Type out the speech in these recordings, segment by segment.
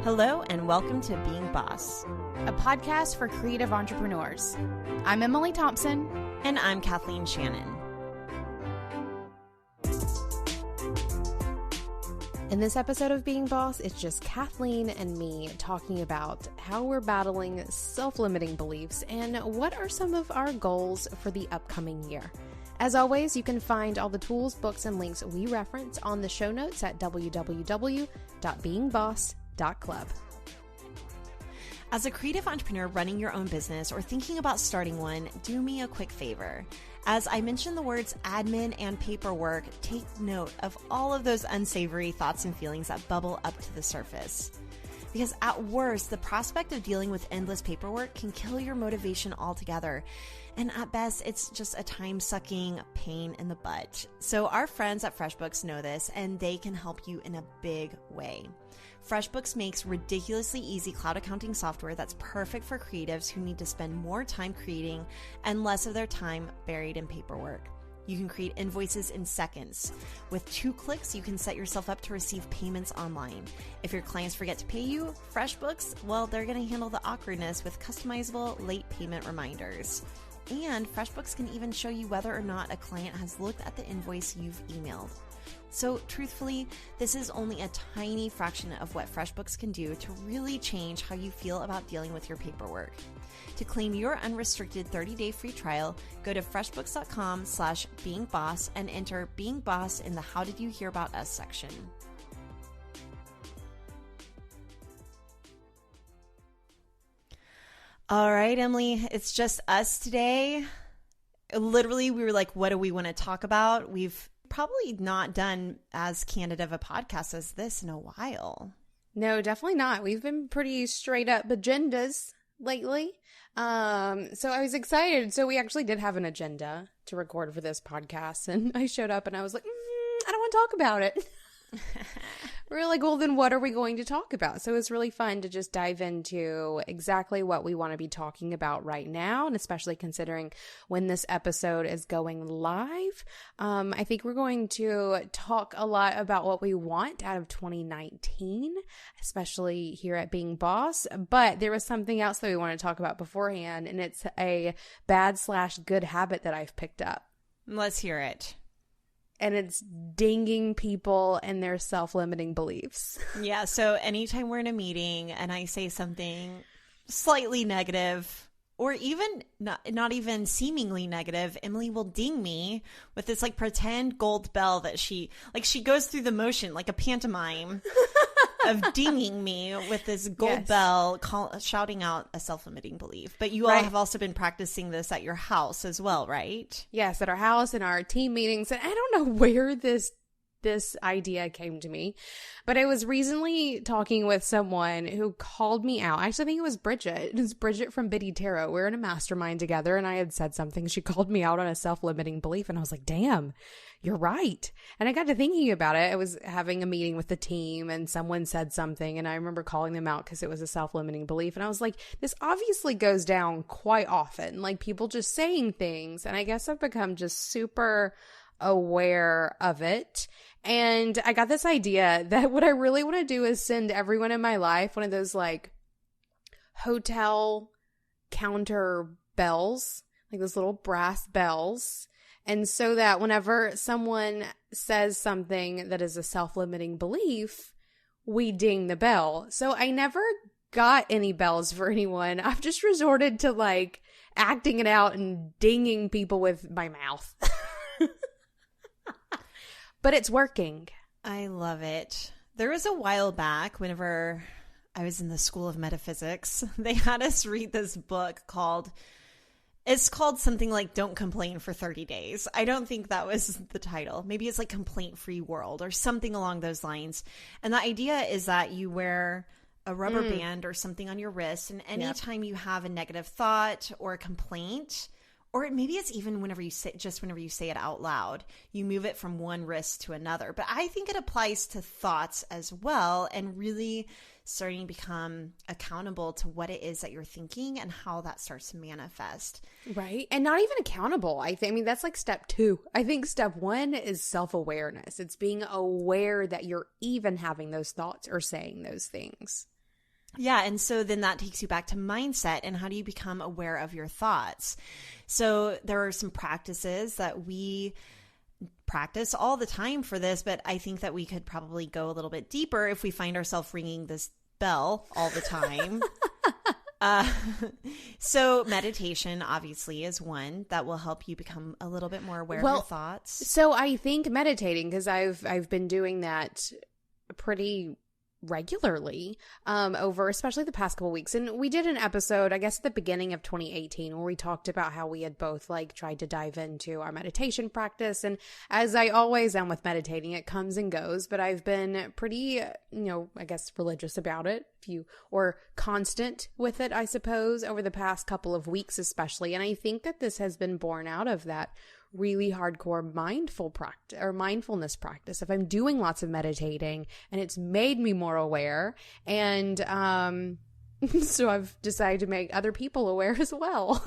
Hello and welcome to Being Boss, a podcast for creative entrepreneurs. I'm Emily Thompson. and I'm Kathleen Shannon. In this episode of Being Boss, it's just Kathleen and me talking about how we're battling self-limiting beliefs and what are some of our goals for the upcoming year. As always, you can find all the tools, books, and links we reference on the show notes at www.beingboss.club. As a creative entrepreneur running your own business or thinking about starting one, do me a quick favor. As I mention the words admin and paperwork, take note of all of those unsavory thoughts and feelings that bubble up to the surface. Because at worst, the prospect of dealing with endless paperwork can kill your motivation altogether. And at best, it's just a time-sucking pain in the butt. So our friends at FreshBooks know this, and they can help you in a big way. FreshBooks makes ridiculously easy cloud accounting software that's perfect for creatives who need to spend more time creating and less of their time buried in paperwork. You can create invoices in seconds. With 2 clicks, you can set yourself up to receive payments online. If your clients forget to pay you, FreshBooks, well, they're going to handle the awkwardness with customizable late payment reminders. And FreshBooks can even show you whether or not a client has looked at the invoice you've emailed. So truthfully, this is only a tiny fraction of what FreshBooks can do to really change how you feel about dealing with your paperwork. To claim your unrestricted 30-day free trial, go to freshbooks.com/beingboss and enter Being Boss in the How Did You Hear About Us section. All right, Emily, it's just us today. Literally, we were like, what do we want to talk about? We've probably not done as candid of a podcast as this in a while. No, definitely not. We've been pretty straight up agendas lately. So I was excited. So we actually did have an agenda to record for this podcast, and I showed up and I was like, I don't want to talk about it. We were like, well, then what are we going to talk about? So it's really fun to just dive into exactly what we want to be talking about right now, and especially considering when this episode is going live. I think we're going to talk a lot about what we want out of 2019, especially here at Being Boss. But there was something else that we want to talk about beforehand, and it's a bad/good habit that I've picked up. Let's hear it. And it's dinging people and their self-limiting beliefs. Yeah, so anytime we're in a meeting and I say something slightly negative or even not even seemingly negative, Emily will ding me with this like pretend gold bell that she goes through the motion like a pantomime of dinging me with this gold bell shouting out a self-limiting belief. But you all have also been practicing this at your house as well, right? Yes, at our house and our team meetings. And I don't know where this idea came to me, but I was recently talking with someone who called me out. Actually, I think it was Bridget. It was Bridget from Biddy Tarot. We're in a mastermind together, and I had said something. She called me out on a self-limiting belief, and I was like, damn, you're right. And I got to thinking about it. I was having a meeting with the team, and someone said something, and I remember calling them out because it was a self-limiting belief. And I was like, this obviously goes down quite often, like people just saying things. And I guess I've become just super aware of it. And I got this idea that what I really want to do is send everyone in my life one of those like hotel counter bells, like those little brass bells. And so that whenever someone says something that is a self-limiting belief, we ding the bell. So I never got any bells for anyone. I've just resorted to like acting it out and dinging people with my mouth. But it's working. I love it. There was a while back, whenever I was in the School of Metaphysics, they had us read this book it's called something like Don't Complain for 30 Days. I don't think that was the title. Maybe it's like Complaint Free World or something along those lines. And the idea is that you wear a rubber band or something on your wrist, and anytime you have a negative thought or a complaint, or maybe it's even whenever you say it out loud, you move it from one wrist to another. But I think it applies to thoughts as well, and really starting to become accountable to what it is that you're thinking and how that starts to manifest. Right. And not even accountable. I mean, that's like step 2. I think step 1 is self-awareness. It's being aware that you're even having those thoughts or saying those things. Yeah, and so then that takes you back to mindset and how do you become aware of your thoughts? So there are some practices that we practice all the time for this, but I think that we could probably go a little bit deeper if we find ourselves ringing this bell all the time. So meditation obviously is one that will help you become a little bit more aware of your thoughts. So I think meditating, because I've been doing that pretty regularly over especially the past couple weeks, and we did an episode I guess at the beginning of 2018 where we talked about how we had both like tried to dive into our meditation practice, and as I always am with meditating, it comes and goes, but I've been pretty I guess religious about it, or constant with it, I suppose, over the past couple of weeks especially, and I think that this has been born out of that really hardcore mindfulness practice. If I'm doing lots of meditating and it's made me more aware, and so I've decided to make other people aware as well.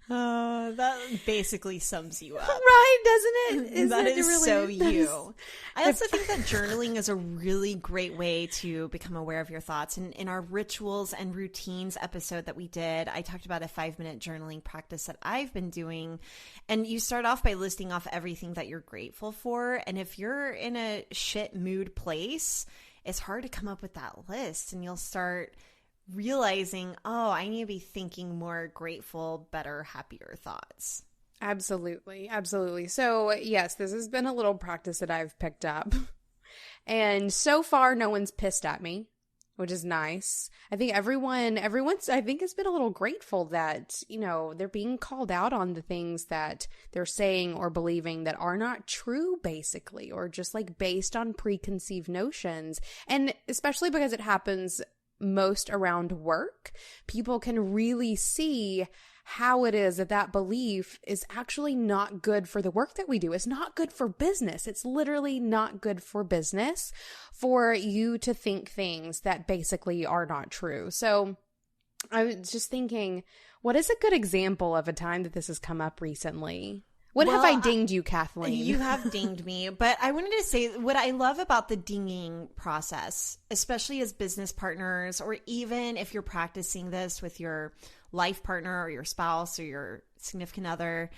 That basically sums you up. Right, doesn't it? That is really, so you. I also think that journaling is a really great way to become aware of your thoughts. And in our rituals and routines episode that we did, I talked about a 5-minute journaling practice that I've been doing. And you start off by listing off everything that you're grateful for. And if you're in a shit mood place, it's hard to come up with that list. And you'll start realizing, oh, I need to be thinking more grateful, better, happier thoughts. Absolutely. Absolutely. So yes, this has been a little practice that I've picked up. And so far, no one's pissed at me, which is nice. I think everyone's, I think has been a little grateful that, they're being called out on the things that they're saying or believing that are not true, basically, or just like based on preconceived notions. And especially because it happens most around work, people can really see how it is that belief is actually not good for the work that we do. It's not good for business. It's literally not good for business for you to think things that basically are not true. So I was just thinking, what is a good example of a time that this has come up recently? When have I dinged you, Kathleen? You have dinged me, but I wanted to say what I love about the dinging process, especially as business partners, or even if you're practicing this with your life partner or your spouse or your significant other.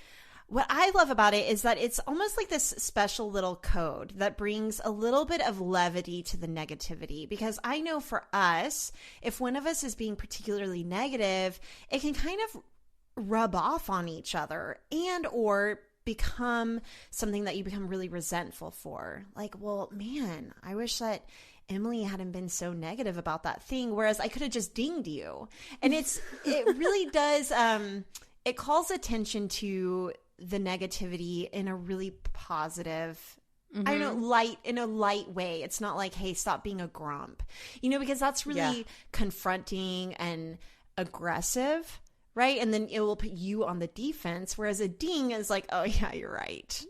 What I love about it is that it's almost like this special little code that brings a little bit of levity to the negativity. Because I know for us, if one of us is being particularly negative, it can kind of rub off on each other and or become something that you become really resentful for. Like, well, man, I wish that Emily hadn't been so negative about that thing, whereas I could have just dinged you. And it really does, it calls attention to the negativity in a really positive, I don't know, in a light way. It's not like, hey, stop being a grump, because that's really confronting and aggressive. Right? And then it will put you on the defense, whereas a ding is like, oh, yeah, you're right.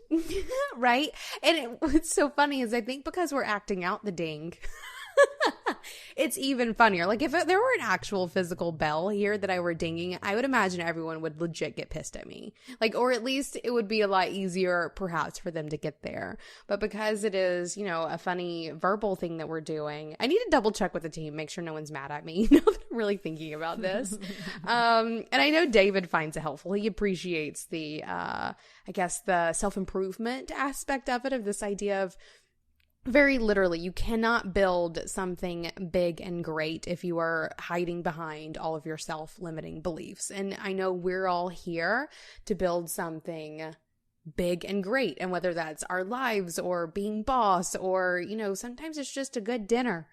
Right? And what's so funny is I think because we're acting out the ding, it's even funnier. Like if there were an actual physical bell here that I were dinging, I would imagine everyone would legit get pissed at me. Like, or at least it would be a lot easier perhaps for them to get there. But because it is, a funny verbal thing that we're doing, I need to double check with the team, make sure no one's mad at me. Now that I'm really thinking about this. And I know David finds it helpful. He appreciates the, I guess the self-improvement aspect of it, of this idea of, very literally, you cannot build something big and great if you are hiding behind all of your self-limiting beliefs. And I know we're all here to build something big and great. And whether that's our lives or being boss or, sometimes it's just a good dinner,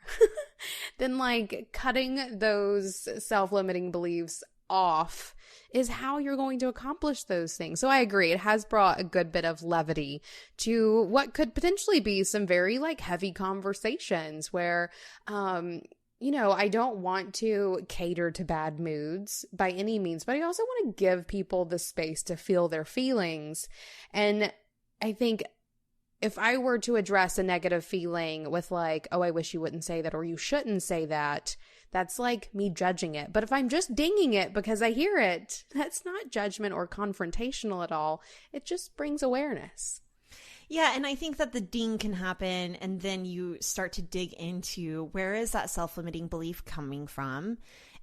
then like cutting those self-limiting beliefs off is how you're going to accomplish those things. So I agree. It has brought a good bit of levity to what could potentially be some very like heavy conversations where, I don't want to cater to bad moods by any means, but I also want to give people the space to feel their feelings. And I think if I were to address a negative feeling with like, oh, I wish you wouldn't say that, or you shouldn't say that, that's like me judging it. But if I'm just dinging it because I hear it, that's not judgment or confrontational at all. It just brings awareness. Yeah, and I think that the ding can happen, and then you start to dig into where is that self-limiting belief coming from?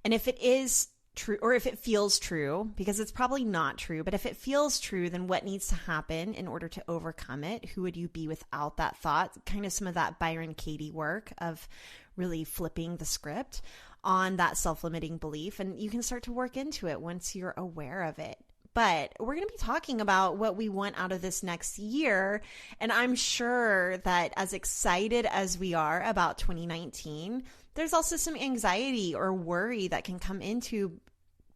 And if it is true, or if it feels true, because it's probably not true, but if it feels true, then what needs to happen in order to overcome it? Who would you be without that thought? Kind of some of that Byron Katie work of really flipping the script on that self-limiting belief, and you can start to work into it once you're aware of it. But we're going to be talking about what we want out of this next year. And I'm sure that as excited as we are about 2019, there's also some anxiety or worry that can come into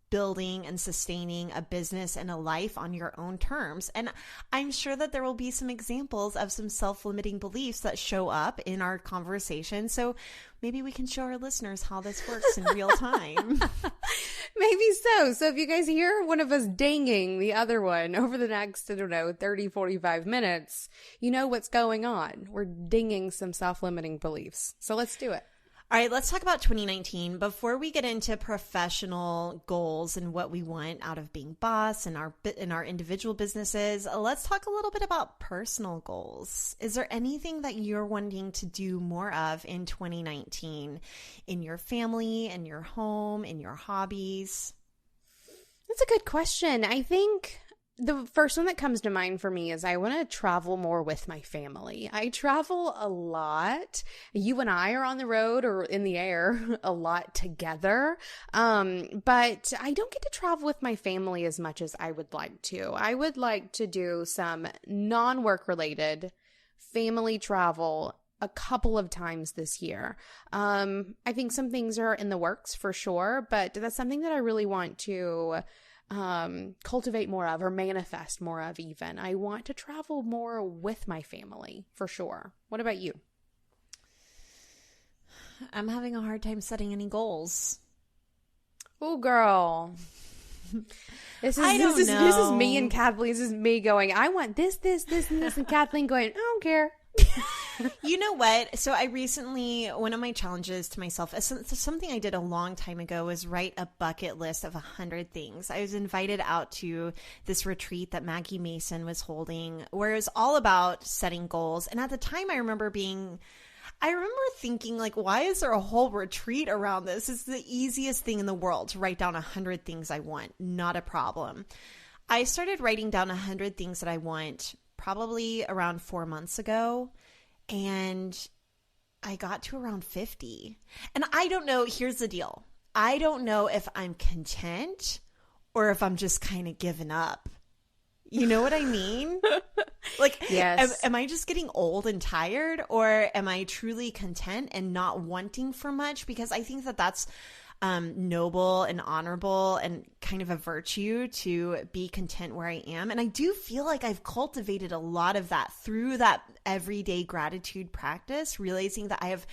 building and sustaining a business and a life on your own terms. And I'm sure that there will be some examples of some self-limiting beliefs that show up in our conversation. So maybe we can show our listeners how this works in real time. Maybe so. So if you guys hear one of us dinging the other one over the next, 30, 45 minutes, you know what's going on. We're dinging some self-limiting beliefs. So let's do it. All right, let's talk about 2019. Before we get into professional goals and what we want out of being boss and our individual businesses, let's talk a little bit about personal goals. Is there anything that you're wanting to do more of in 2019 in your family, in your home, in your hobbies? That's a good question. I think the first one that comes to mind for me is I want to travel more with my family. I travel a lot. You and I are on the road or in the air a lot together. But I don't get to travel with my family as much as I would like to. I would like to do some non-work related family travel a couple of times this year. I think some things are in the works for sure, but that's something that I really want to cultivate more of or manifest more of even. I want to travel more with my family for sure. What about you? I'm having a hard time setting any goals. Oh, girl. This is me and Kathleen. This is me going, I want this, and Kathleen going, I don't care. You know what? So I recently, one of my challenges to myself, something I did a long time ago, was write a bucket list of 100 things. I was invited out to this retreat that Maggie Mason was holding, where it was all about setting goals. And at the time, I remember thinking, like, why is there a whole retreat around this? It's the easiest thing in the world to write down 100 things I want. Not a problem. I started writing down 100 things that I want probably around 4 months ago. And I got to around 50. And I don't know, here's the deal. I don't know if I'm content or if I'm just kind of giving up. You know what I mean? Like, yes. Am I just getting old and tired, or am I truly content and not wanting for much? Because I think that that's noble and honorable and kind of a virtue to be content where I am. And I do feel like I've cultivated a lot of that through that everyday gratitude practice, realizing that I have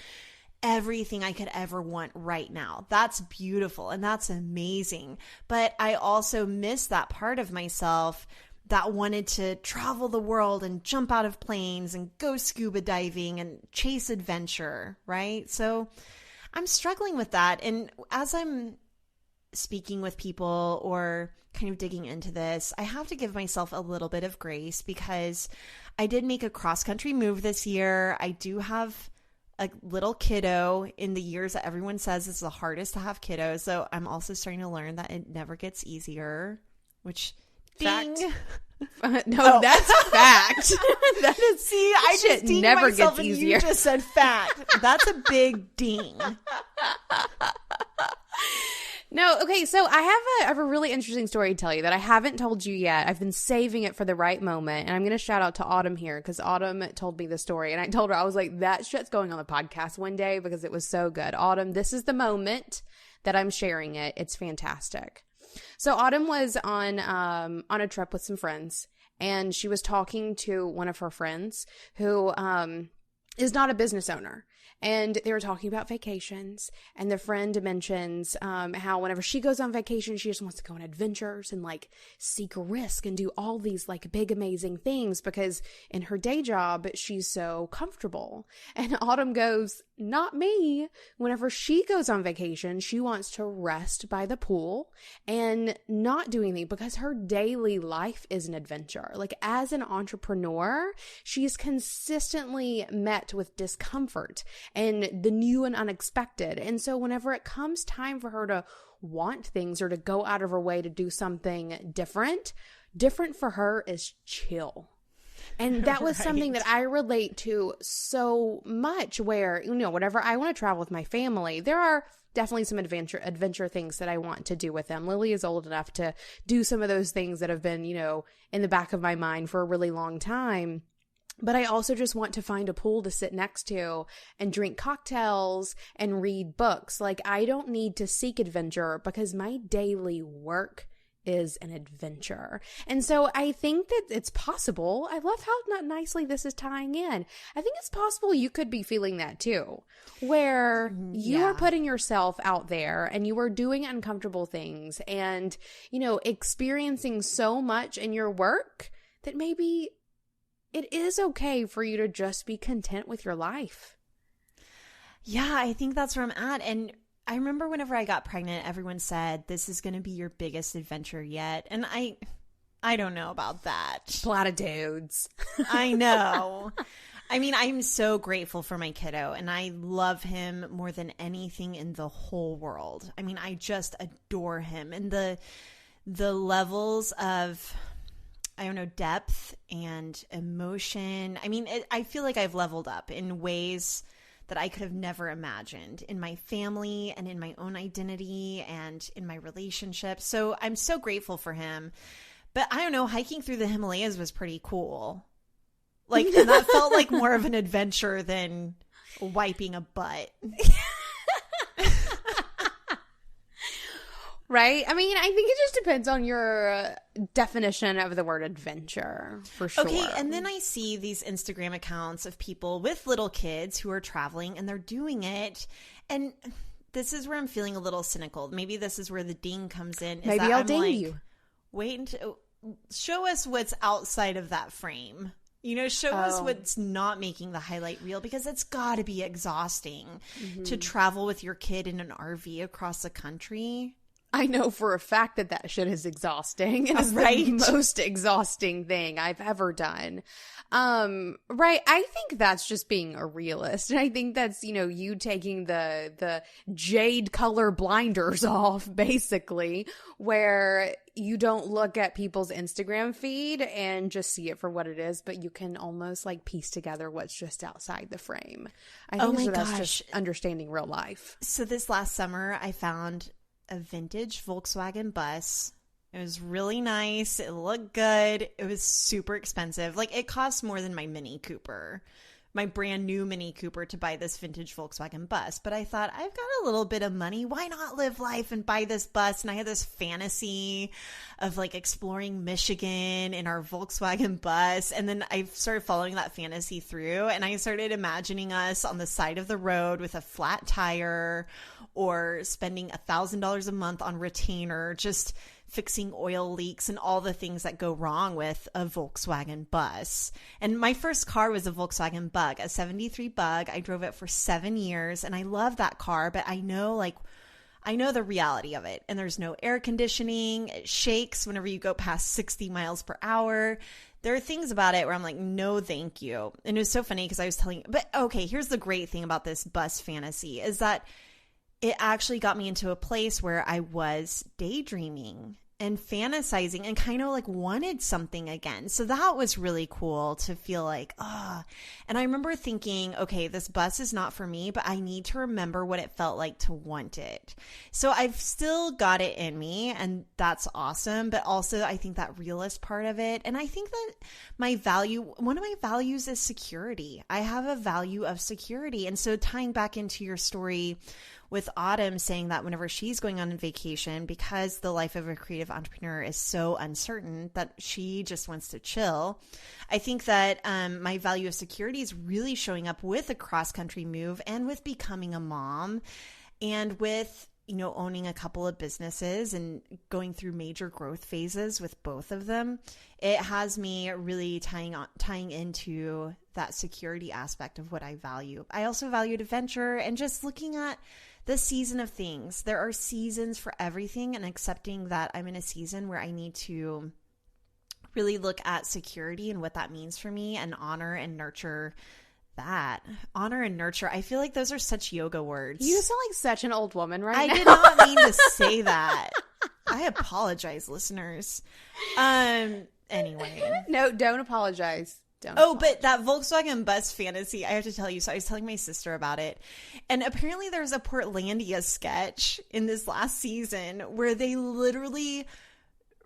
everything I could ever want right now. That's beautiful and that's amazing. But I also miss that part of myself that wanted to travel the world and jump out of planes and go scuba diving and chase adventure, right? So I'm struggling with that. And as I'm speaking with people or kind of digging into this, I have to give myself a little bit of grace because I did make a cross-country move this year. I do have a little kiddo in the years that everyone says it's the hardest to have kiddos. So I'm also starting to learn that it never gets easier, which fact. Ding. No, that's fact. That is, see, I just dinged never myself gets and easier. you just said fact. That's a big ding. No, okay, so I have a really interesting story to tell you that I haven't told you yet. I've been saving it for the right moment, and I'm going to shout out to Autumn here because Autumn told me the story, and I told her, I was like, that shit's going on the podcast one day because it was so good. Autumn, this is the moment that I'm sharing it. It's fantastic. So Autumn was on a trip with some friends, and she was talking to one of her friends who is not a business owner. And they were talking about vacations, and the friend mentions how whenever she goes on vacation, she just wants to go on adventures and like seek risk and do all these like big, amazing things because in her day job, she's so comfortable. And Autumn goes, not me. Whenever she goes on vacation, she wants to rest by the pool and not do anything because her daily life is an adventure. Like as an entrepreneur, she's consistently met with discomfort and the new and unexpected. And so whenever it comes time for her to want things or to go out of her way to do something different for her is chill. And that was something that I relate to so much where, you know, whenever I want to travel with my family, there are definitely some adventure things that I want to do with them. Lily is old enough to do some of those things that have been, you know, in the back of my mind for a really long time. But I also just want to find a pool to sit next to and drink cocktails and read books. Like I don't need to seek adventure because my daily work is an adventure. And so I think that it's possible. I love how not nicely this is tying in. I think it's possible you could be feeling that too, where you are putting yourself out there and you are doing uncomfortable things and, you know, experiencing so much in your work that maybe it is okay for you to just be content with your life. Yeah, I think that's where I'm at. And I remember whenever I got pregnant, everyone said, this is going to be your biggest adventure yet. And I don't know about that. Platitudes. I know. I mean, I'm so grateful for my kiddo and I love him more than anything in the whole world. I mean, I just adore him and the levels of, I don't know, depth and emotion. I mean, I feel like I've leveled up in ways that I could have never imagined in my family and in my own identity and in my relationships. So I'm so grateful for him. But I don't know, hiking through the Himalayas was pretty cool. Like, and that felt like more of an adventure than wiping a butt. Right? I mean, I think it just depends on your definition of the word adventure, for sure. Okay, and then I see these Instagram accounts of people with little kids who are traveling and they're doing it. And this is where I'm feeling a little cynical. Maybe this is where the ding comes in. Maybe I'll ding you. Wait until show us what's outside of that frame. You know, show us what's not making the highlight reel because it's got to be exhausting to travel with your kid in an RV across the country. I know for a fact that shit is exhausting. It's the most exhausting thing I've ever done. Right. I think that's just being a realist. And I think that's, you know, you taking the jade color blinders off, basically, where you don't look at people's Instagram feed and just see it for what it is, but you can almost like piece together what's just outside the frame. I think that's just understanding real life. So this last summer, I found a vintage Volkswagen bus. It was really nice. It looked good. It was super expensive. Like it cost more than my Mini Cooper, my brand new Mini Cooper, to buy this vintage Volkswagen bus. But I thought, I've got a little bit of money. Why not live life and buy this bus? And I had this fantasy of like exploring Michigan in our Volkswagen bus. And then I started following that fantasy through and I started imagining us on the side of the road with a flat tire or spending $1,000 a month on retainer, just fixing oil leaks and all the things that go wrong with a Volkswagen bus. And my first car was a Volkswagen Bug, a 73 Bug. I drove it for 7 years and I love that car, but I know the reality of it. And there's no air conditioning. It shakes whenever you go past 60 miles per hour. There are things about it where I'm like, no, thank you. And it was so funny because I was but okay, here's the great thing about this bus fantasy is that it actually got me into a place where I was daydreaming and fantasizing and kind of like wanted something again. So that was really cool to feel like, and I remember thinking, okay, this bus is not for me, but I need to remember what it felt like to want it. So I've still got it in me and that's awesome. But also I think that realist part of it. And I think that one of my values is security. I have a value of security. And so tying back into your story with Autumn saying that whenever she's going on vacation, because the life of a creative entrepreneur is so uncertain that she just wants to chill. I think that my value of security is really showing up with a cross-country move and with becoming a mom and with, you know, owning a couple of businesses and going through major growth phases with both of them. It has me really tying into that security aspect of what I value. I also valued adventure and just looking at the season of things. There are seasons for everything, and accepting that I'm in a season where I need to really look at security and what that means for me and honor and nurture that. Honor and nurture. I feel like those are such yoga words. You sound like such an old woman right now. I did not mean to say that. I apologize, listeners. Anyway. No, don't apologize. But that Volkswagen bus fantasy, I have to tell you. So I was telling my sister about it. And apparently there's a Portlandia sketch in this last season where they literally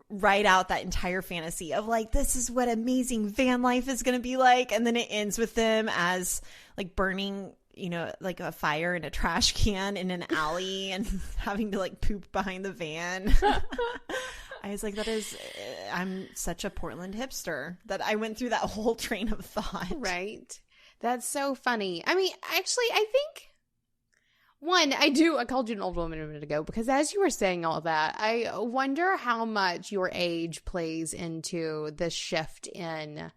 write out that entire fantasy of like, this is what amazing van life is going to be like. And then it ends with them as like burning, you know, like a fire in a trash can in an alley and having to like poop behind the van. I was like, I'm such a Portland hipster that I went through that whole train of thought. Right. That's so funny. I mean, actually, I think, I called you an old woman a minute ago because as you were saying all that, I wonder how much your age plays into the shift in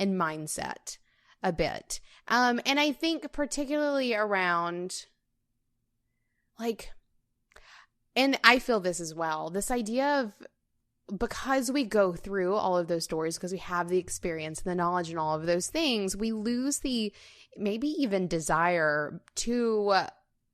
mindset a bit. And I think particularly around like, and I feel this as well, this idea of, because we go through all of those stories, because we have the experience, the knowledge, and all of those things, we lose the maybe even desire to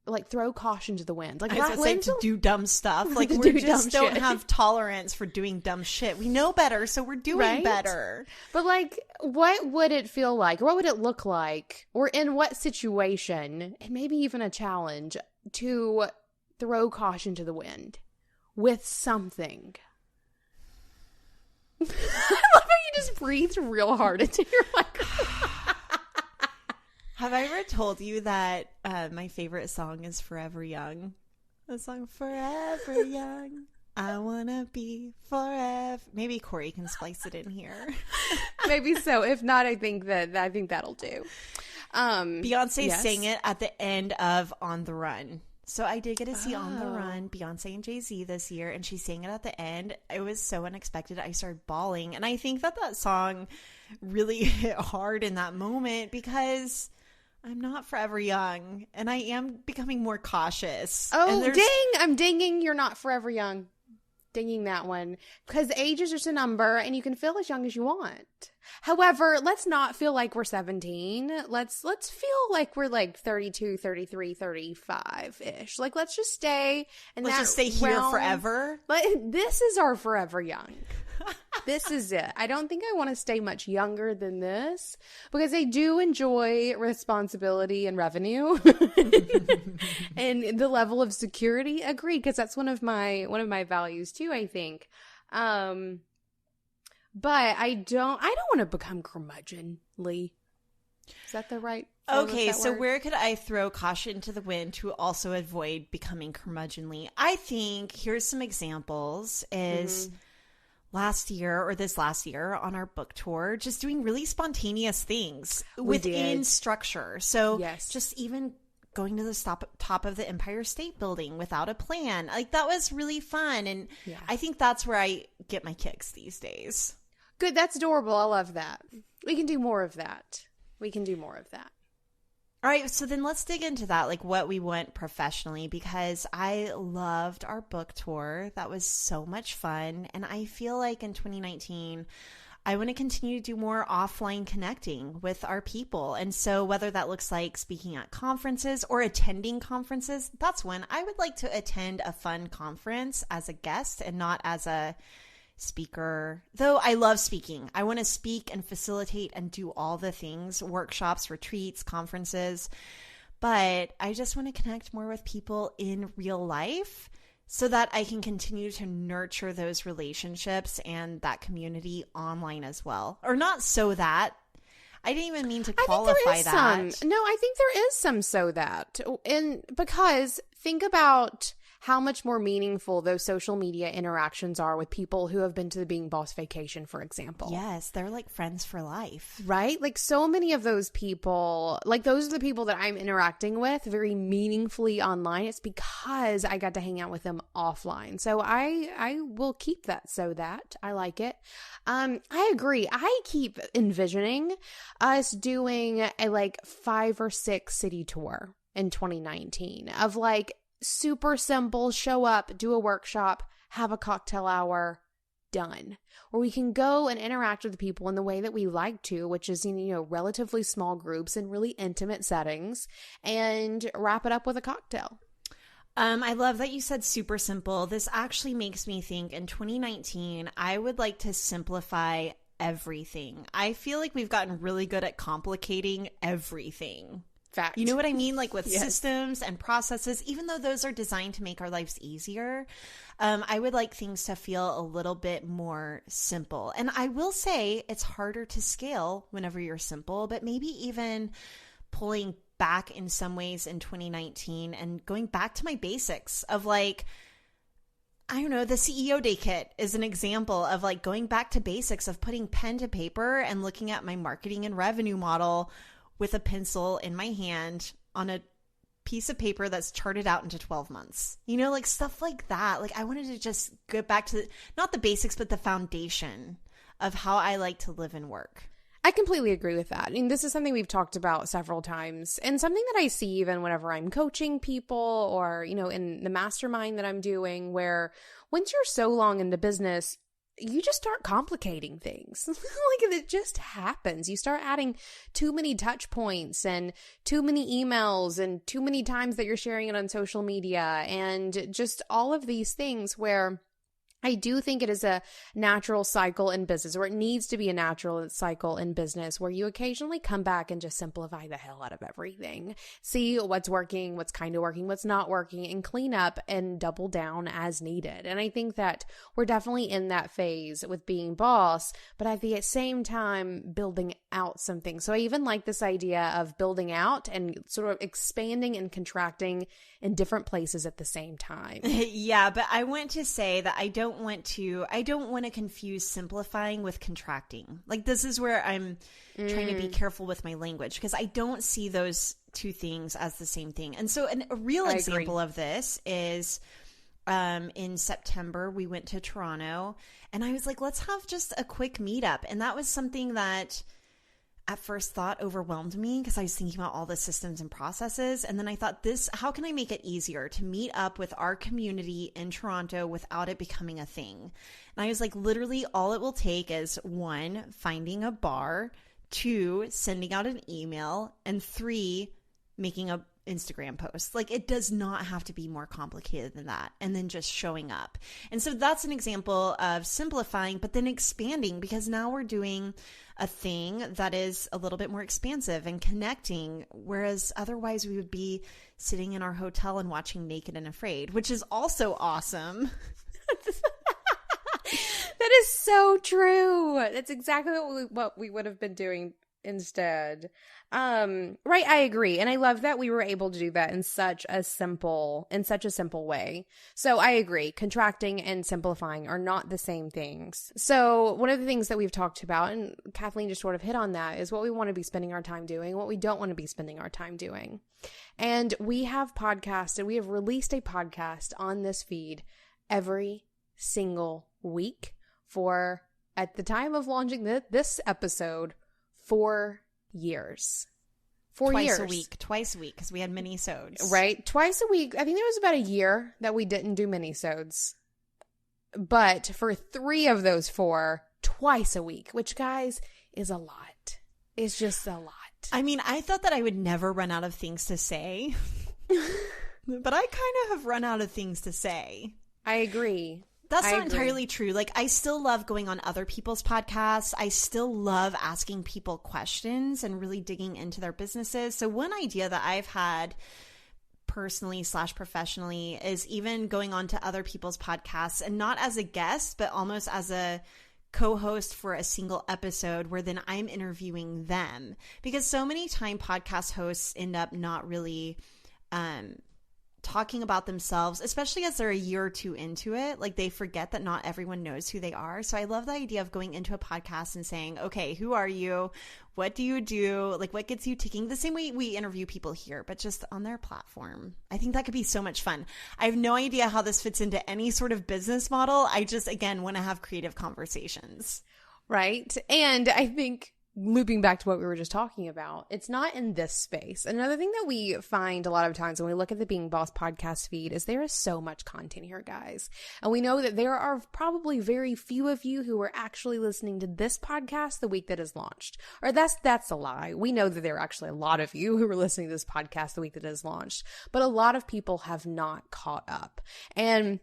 like throw caution to the wind. Like, I was saying to do dumb stuff. Like we just don't have tolerance for doing dumb shit. We know better, so we're doing better. But like, what would it feel like? Or what would it look like? Or in what situation, and maybe even a challenge, to throw caution to the wind with something? I love how you just breathed real hard into your microphone. Have I ever told you that my favorite song is Forever Young? The song Forever Young. I wanna be forever. Maybe Corey can splice it in here. Maybe so. If not, I think that'll do. Beyonce sang it at the end of On the Run. So I did get to see On the Run, Beyonce and Jay-Z this year, and she sang it at the end. It was so unexpected. I started bawling. And I think that song really hit hard in that moment because I'm not forever young, and I am becoming more cautious. Oh, ding! I'm dinging. You're not forever young. Dinging that one. Because age is just a number, and you can feel as young as you want. However, let's not feel like we're 17. Let's feel like we're like 32, 33, 35-ish. Like, let's just stay in that realm. Let's just stay here forever. This is our forever young. This is it. I don't think I want to stay much younger than this because I do enjoy responsibility and revenue and the level of security. Agreed, because that's one of my values too, I think. But I don't want to become curmudgeonly. Is that the right? Okay, so where could I throw caution to the wind to also avoid becoming curmudgeonly? I think here's some examples is last year on our book tour, just doing really spontaneous things within structure. So just even going to the top of the Empire State Building without a plan. Like, that was really fun. And I think that's where I get my kicks these days. Good. That's adorable. I love that. We can do more of that. All right, so then let's dig into that, like what we want professionally, because I loved our book tour. That was so much fun. And I feel like in 2019, I want to continue to do more offline connecting with our people. And so whether that looks like speaking at conferences or attending conferences, that's when I would like to attend a fun conference as a guest and not as a speaker. Though I love speaking. I want to speak and facilitate and do all the things, workshops, retreats, conferences. But I just want to connect more with people in real life so that I can continue to nurture those relationships and that community online as well. Or not so that. I didn't even mean to qualify that. No, I think there is some so that. And because think about how much more meaningful those social media interactions are with people who have been to the Being Boss vacation, for example. Yes, they're like friends for life. Right? Like so many of those people, like those are the people that I'm interacting with very meaningfully online. It's because I got to hang out with them offline. So I will keep that so that I like it. I agree. I keep envisioning us doing a like 5 or 6 city tour in 2019 of like super simple, show up, do a workshop, have a cocktail hour, done. Or we can go and interact with people in the way that we like to, which is, relatively small groups in really intimate settings, and wrap it up with a cocktail. I love that you said super simple. This actually makes me think in 2019, I would like to simplify everything. I feel like we've gotten really good at complicating everything. Fact. You know what I mean? Like with Yes. systems and processes, even though those are designed to make our lives easier, I would like things to feel a little bit more simple. And I will say it's harder to scale whenever you're simple, but maybe even pulling back in some ways in 2019 and going back to my basics of like, I don't know, the CEO Day Kit is an example of like going back to basics of putting pen to paper and looking at my marketing and revenue model with a pencil in my hand on a piece of paper that's charted out into 12 months. Like stuff like that. Like I wanted to just go back to not the basics, but the foundation of how I like to live and work. I completely agree with that. I mean, this is something we've talked about several times, and something that I see even whenever I'm coaching people or, in the mastermind that I'm doing, where once you're so long into business, you just start complicating things. Like it just happens. You start adding too many touch points and too many emails and too many times that you're sharing it on social media and just all of these things where I do think it is a natural cycle in business, or it needs to be a natural cycle in business, where you occasionally come back and just simplify the hell out of everything. See what's working, what's kind of working, what's not working, and clean up and double down as needed. And I think that we're definitely in that phase with Being Boss, but at the same time, building out something. So I even like this idea of building out and sort of expanding and contracting in different places at the same time. Yeah, but I want to say that I don't want to confuse simplifying with contracting. Like this is where I'm trying to be careful with my language, because I don't see those two things as the same thing. And so a real example of this is in September, we went to Toronto and I was like, let's have just a quick meetup. And that was something that at first thought overwhelmed me because I was thinking about all the systems and processes. And then I thought how can I make it easier to meet up with our community in Toronto without it becoming a thing? And I was like, literally all it will take is 1, finding a bar, 2, sending out an email, and 3, making a Instagram post. Like it does not have to be more complicated than that. And then just showing up. And so that's an example of simplifying, but then expanding, because now we're doing a thing that is a little bit more expansive and connecting, whereas otherwise we would be sitting in our hotel and watching Naked and Afraid, which is also awesome. That is so true. That's exactly what we would have been doing instead. Right, I agree. And I love that we were able to do that in such a simple way. So I agree. Contracting and simplifying are not the same things. So one of the things that we've talked about, and Kathleen just sort of hit on that, is what we want to be spending our time doing, what we don't want to be spending our time doing. And we have released a podcast on this feed every single week for, at the time of launching this episode, 4 years. 4 years. Twice a week, because we had mini-sodes. Right? Twice a week. I think there was about a year that we didn't do mini-sodes. But for 3 of those 4, twice a week, which, guys, is a lot. It's just a lot. I mean, I thought that I would never run out of things to say. But I kind of have run out of things to say. I agree. That's not entirely true. Like, I still love going on other people's podcasts. I still love asking people questions and really digging into their businesses. So one idea that I've had personally / professionally is even going on to other people's podcasts, and not as a guest, but almost as a co-host for a single episode, where then I'm interviewing them. Because so many times podcast hosts end up not really talking about themselves, especially as they're a year or two into it. Like they forget that not everyone knows who they are. So I love the idea of going into a podcast and saying, okay, who are you? What do you do? Like what gets you ticking? The same way we interview people here, but just on their platform. I think that could be so much fun. I have no idea how this fits into any sort of business model. I just, again, want to have creative conversations. Right. And I think looping back to what we were just talking about, it's not in this space. Another thing that we find a lot of times when we look at the Being Boss podcast feed is there is so much content here, guys. And we know that there are probably very few of you who are actually listening to this podcast the week that is launched. Or that's a lie. We know that there are actually a lot of you who are listening to this podcast the week that it is launched. But a lot of people have not caught up. And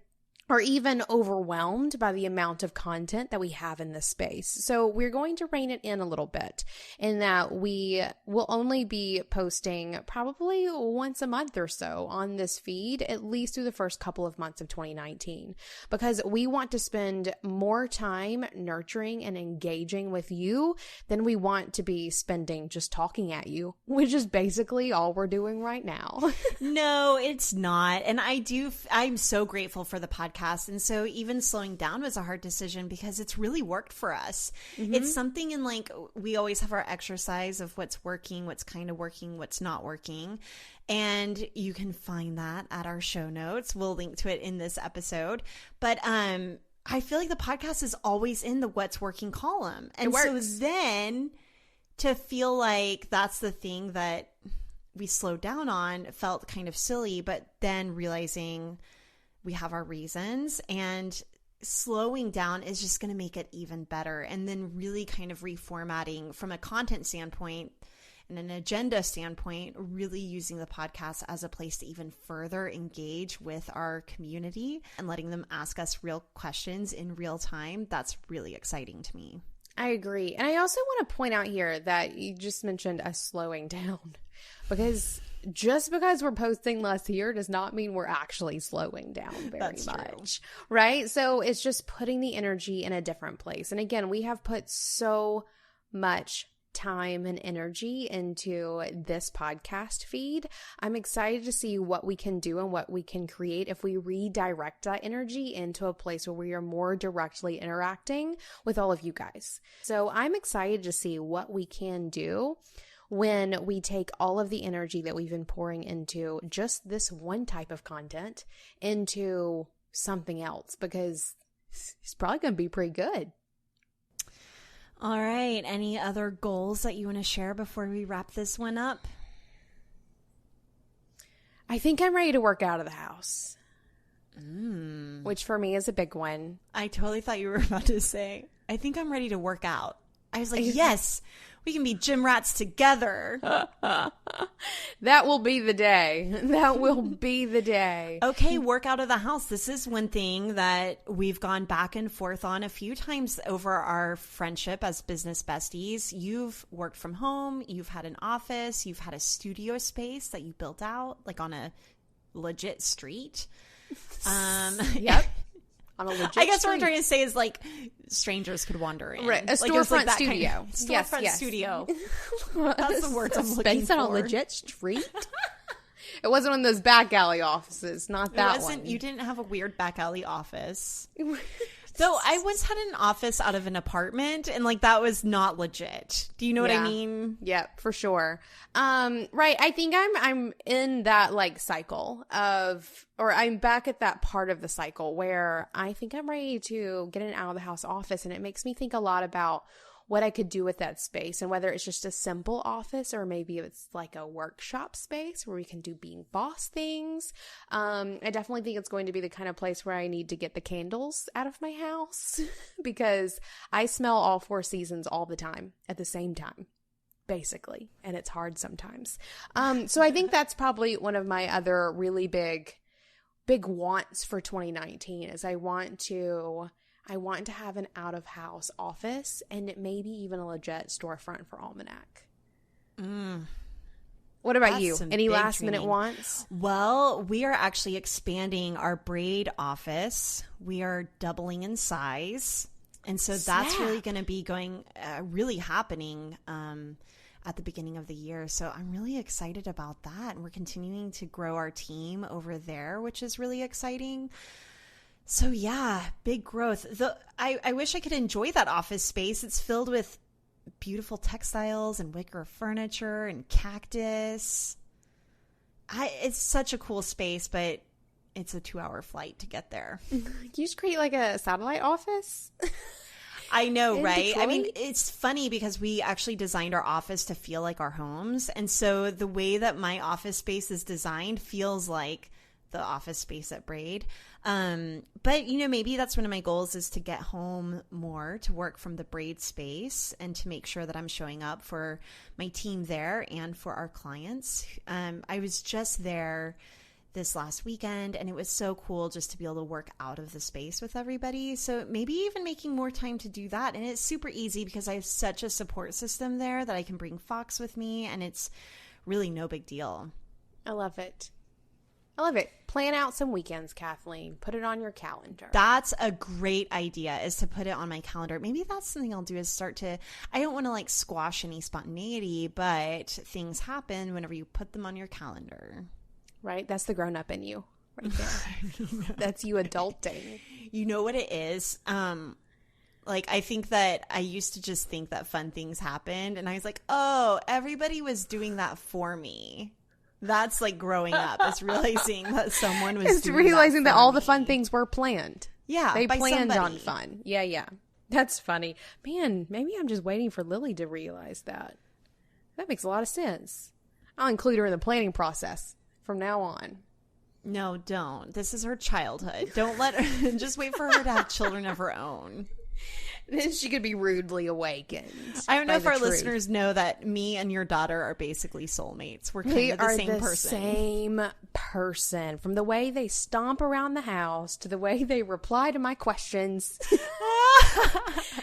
or even overwhelmed by the amount of content that we have in this space. So we're going to rein it in a little bit in that we will only be posting probably once a month or so on this feed, at least through the first couple of months of 2019, because we want to spend more time nurturing and engaging with you than we want to be spending just talking at you, which is basically all we're doing right now. No, it's not. And I'm so grateful for the podcast. And so even slowing down was a hard decision because it's really worked for us. Mm-hmm. It's something in like, we always have our exercise of what's working, what's kind of working, what's not working. And you can find that at our show notes. We'll link to it in this episode. But I feel like the podcast is always in the what's working column. And so then to feel like that's the thing that we slowed down on felt kind of silly, but then realizing we have our reasons and slowing down is just going to make it even better. And then really kind of reformatting from a content standpoint and an agenda standpoint, really using the podcast as a place to even further engage with our community and letting them ask us real questions in real time. That's really exciting to me. I agree. And I also want to point out here that you just mentioned us slowing down, because just because we're posting less here does not mean we're actually slowing down very much, right? So it's just putting the energy in a different place. And again, we have put so much time and energy into this podcast feed. I'm excited to see what we can do and what we can create if we redirect that energy into a place where we are more directly interacting with all of you guys. So I'm excited to see what we can do when we take all of the energy that we've been pouring into just this one type of content into something else, because it's probably going to be pretty good. All right. Any other goals that you want to share before we wrap this one up? I think I'm ready to work out of the house, which for me is a big one. I totally thought you were about to say, I think I'm ready to work out. I was like, yes, we can be gym rats together. That will be the day. That will be the day. Okay, work out of the house. This is one thing that we've gone back and forth on a few times over our friendship as business besties. You've worked from home. You've had an office. You've had a studio space that you built out like on a legit street. Yep. On a legit I guess street. what I'm trying to say is like strangers could wander in. Right. A storefront studio. Kind of, storefront studio. That's the words I'm looking space for. On a legit street? It wasn't one of those back alley offices. Not that one. You didn't have a weird back alley office. Though I once had an office out of an apartment and like that was not legit. Do you know what I mean? Yep, for sure. Right. I think I'm in that like cycle or I'm back at that part of the cycle where I think I'm ready to get an out of the house office, and it makes me think a lot about what I could do with that space, and whether it's just a simple office or maybe it's like a workshop space where we can do Being Boss things. I definitely think it's going to be the kind of place where I need to get the candles out of my house because I smell all 4 seasons all the time at the same time, basically, and it's hard sometimes. So I think that's probably one of my other really big wants for 2019 is I want to have an out-of-house office and maybe even a legit storefront for Almanac. What about you? Any last-minute wants? Well, we are actually expanding our braid office. We are doubling in size. And so that's really going to be really happening at the beginning of the year. So I'm really excited about that. And we're continuing to grow our team over there, which is really exciting. So yeah, big growth. I wish I could enjoy that office space. It's filled with beautiful textiles and wicker furniture and cactus. It's such a cool space, but it's a 2-hour flight to get there. Can you just create like a satellite office? I know, right? Detroit? I mean, it's funny because we actually designed our office to feel like our homes. And so the way that my office space is designed feels like the office space at Braid. But, maybe that's one of my goals is to get home more, to work from the Braid space and to make sure that I'm showing up for my team there and for our clients. I was just there this last weekend, and it was so cool just to be able to work out of the space with everybody. So maybe even making more time to do that. And it's super easy because I have such a support system there that I can bring Fox with me, and it's really no big deal. I love it. Plan out some weekends, Kathleen. Put it on your calendar. That's a great idea, is to put it on my calendar. Maybe that's something I'll do, is I don't want to squash any spontaneity, but things happen whenever you put them on your calendar. Right? That's the grown-up in you right there. That's you adulting. You know what it is? I think that I used to just think that fun things happened, and I was like, oh, everybody was doing that for me. That's growing up. It's realizing that someone was doing realizing that all me. the fun things were planned. Yeah, they planned somebody. on fun. Yeah. That's funny. Man, maybe I'm just waiting for Lily to realize that. That makes a lot of sense. I'll include her in the planning process from now on. No, don't. This is her childhood. Don't let her, just wait for her to have children of her own. Then she could be rudely awakened. I don't know if our listeners know that me and your daughter are basically soulmates. We're kind of the same person. Same person. From the way they stomp around the house to the way they reply to my questions. I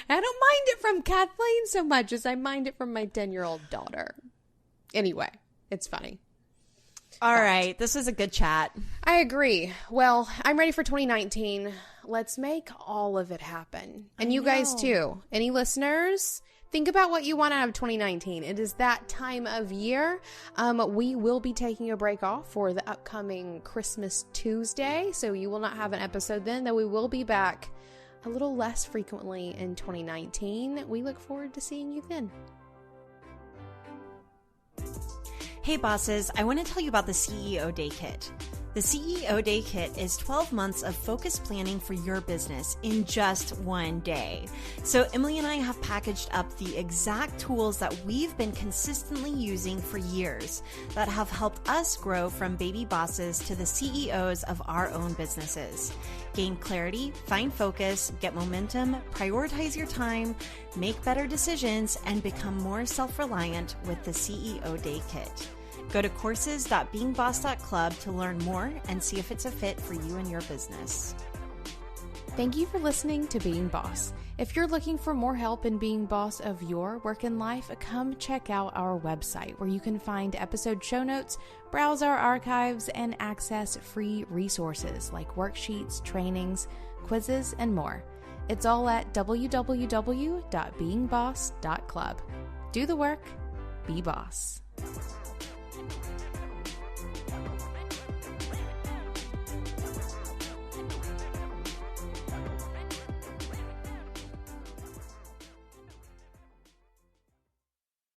don't mind it from Kathleen so much as I mind it from my 10-year-old daughter. Anyway, it's funny. All right. This was a good chat. I agree. Well, I'm ready for 2019. Let's make all of it happen. And you guys too. Any listeners? Think about what you want out of 2019. It is that time of year. We will be taking a break off for the upcoming Christmas Tuesday, so you will not have an episode then, though we will be back a little less frequently in 2019. We look forward to seeing you then. Hey bosses, I want to tell you about the CEO Day Kit. The CEO Day Kit is 12 months of focused planning for your business in just one day. So Emily and I have packaged up the exact tools that we've been consistently using for years that have helped us grow from baby bosses to the CEOs of our own businesses. Gain clarity, find focus, get momentum, prioritize your time, make better decisions, and become more self-reliant with the CEO Day Kit. Go to courses.beingboss.club to learn more and see if it's a fit for you and your business. Thank you for listening to Being Boss. If you're looking for more help in being boss of your work and life, come check out our website where you can find episode show notes, browse our archives, and access free resources like worksheets, trainings, quizzes, and more. It's all at www.beingboss.club. Do the work, be boss.